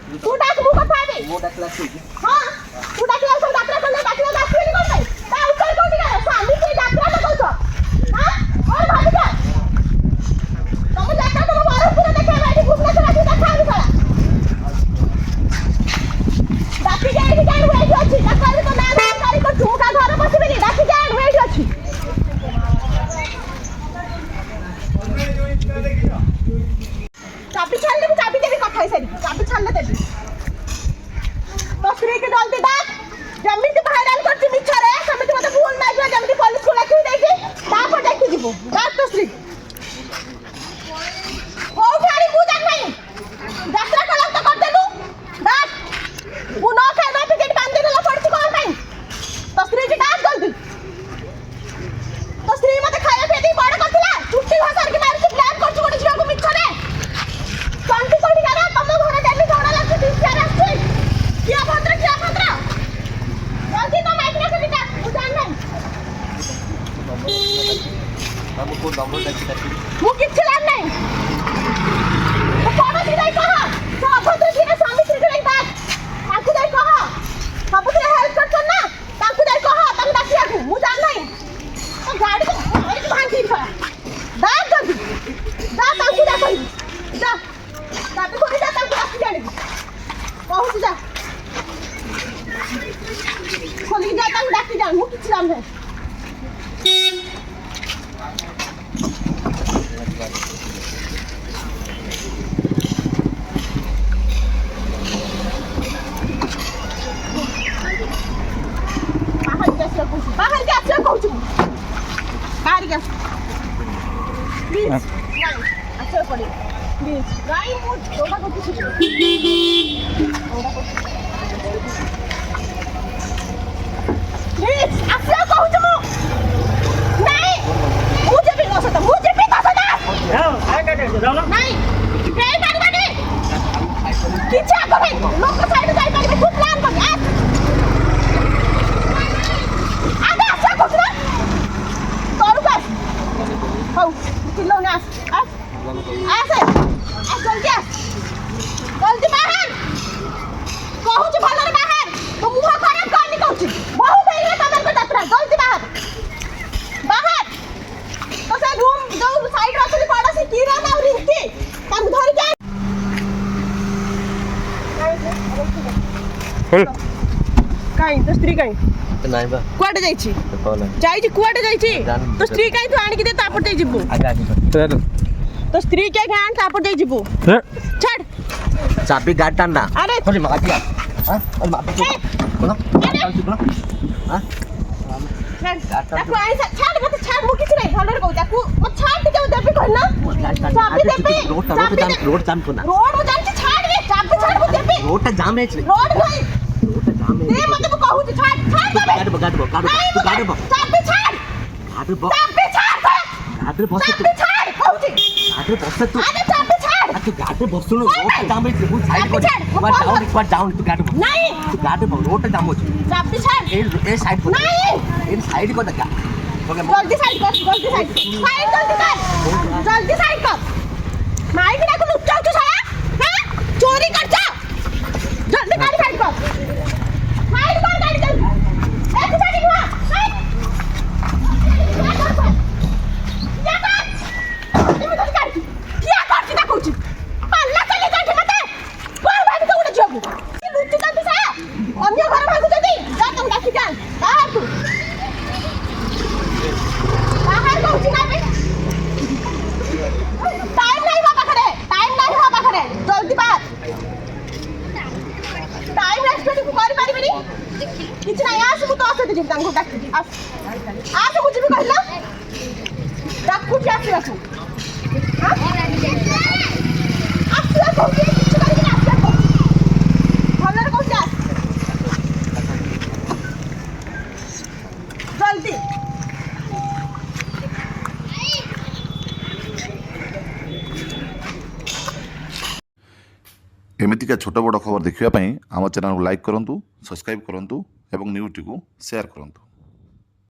तू डाक मु कथा दे वो डाकला से हां तू डाकला सब डाकला करले डाकला डाकली कोन भाई ता ऊपर कोठी का स्वामी के डाकला तो कहतो हां और भाभी का तुम डाकला तो मारो पूरा देखा बैठी भुवनेश्वर आके देखा भी साला डाकी जाई की जाई वेठी अछि डाकली तो ना सरकारी को ठुका घर बसिबेनी डाकी जाई वेठी अछि चाबी छाड़ ले चाबी देबी कथा है सरी चाबी छाड़ ले देबी तो स्त्री के जल्दी डाक जमिति भाइराल करती मिछा रे समिति मते भूल ना गया जमिति पुलिस को लाखी देगी तापर देखि जीवो डाक तो स्त्री ओ गाड़ी को जान नहीं यात्रा कला तो कर देलु डाक वो नो खाना टिकट बांध देला पड़ती कोन नहीं तो स्त्री की डाक जल्दी तो स्त्री मते खाया फेदी बड़ करथिला छुट्टी भाषा के मार के प्लान करछ कोडी जीवा को मिछा रे शांति कोडी करा तम घरे डेली झगड़ा लागछ टीचर आछे क्या भद्र जल्दी तो माइक ना से निकाल तू जान नहीं हमको नंबर देखि मु किछ लान नहीं तो कोन सी नहीं कहा तो भद्र जी ने स्वामी श्री के बात ताकू दे कहा सब के हेल्प करछ ना ताकू दे कहा तम डाकिया को मु जान नहीं तो गाड़ी को एक भांग दी खा दाद जल्दी जा ताकू दे कही जा ताकू को जा ताकू आसी जाने पहुंच जा खोली जा तम डाकी जा मु किछ लान है बाहर कैसे कहूँ बाहर क्या प्लीज अच्छा पड़े प्लीज गाड़ी मुझ थोड़ा को कुछ प्लीज अच्छा कहूँ मु नहीं मुझे भी लो सकता मुझे भी तो सदा आए काटे जाओ ना नहीं नहीं करवानी किछा को भाई लोग को साइड जाई पारे तू प्लान कर आधा अच्छा कुछ ना करू बस हाउ किलो ना आसे जल्दी बाहर कहूँ छ भलर बाहर तो मुंह खराब कर नि कहूँ छ बहुत है तमन को यात्रा जल्दी बाहर तो से रूम जो साइड रखली पड़ा से कीरा ना रिंकी तम धर के काई तो स्त्री काई नहीं बा कुआडे जाई छी कौन जाई छी कुआडे जाई छी तो स्त्री काई तू आन के दे तापर दे जिबो आगे तो स्त्री के गान तापर दे जिबो छाड़ चाबी गाड़ टांडा अरे थोड़ी मार दिया हां और मार बोलो हां ताकू आई छाड़ मत छाड़ मु किछ नहीं भलर कहू ताकू मत छाड़ के देबे कहना चाबी देबे रोड जाम को ना रोड जाम के छाड़ रे चाबी छाड़ मु देबे रोड जाम है रोड नहीं रोड जाम है दे मत कहू छाड़ देबे गाड़ चाबी छाड़ चाबी छाड़ गाड़ बस चाबी छाड़ कहू गाड़ बस तू अरे चाबी छाड़ तू गाड़ बस सुनो रोड जाम है तू साइड को एक बार डाउन तू गाड़ नहीं तू गाड़ रोड जाम हो चाबी छाड़ ए साइड को नहीं इन साइड को लगा जल्दी साइड जल्दी साइड कर माइक ना को लुच्चा तू साला हां चोरी कर जा जल्दी गाड़ी साइड कर गाड़ी जल्दी एक साइड हुआ साइड क्या करती ना कुछ पल्ला चले जाके मते कोई भाई तो उड़े जोगु लुच्ची का तू साला अन्य घर भागु जदी जा तुम डाकी जान बाहर तू बाहर को उठी ना बे टाइम नहीं हुआ पाखरे जल्दी बाहर टाइम रेस्पेक्ट को कर पारी बेनी किछ नहीं आस मु तो आसे दे तांको डाकी आस मुझे भी कहला डाकू क्या से रखू हां आसे को किछ करके आसे को भलर को जा जल्दी एमतीका छोट बड़ खबर देखा आम चैनल को लाइक करूँ, सब्सक्राइब करूँ और न्यूज़ को शेयर करूँ।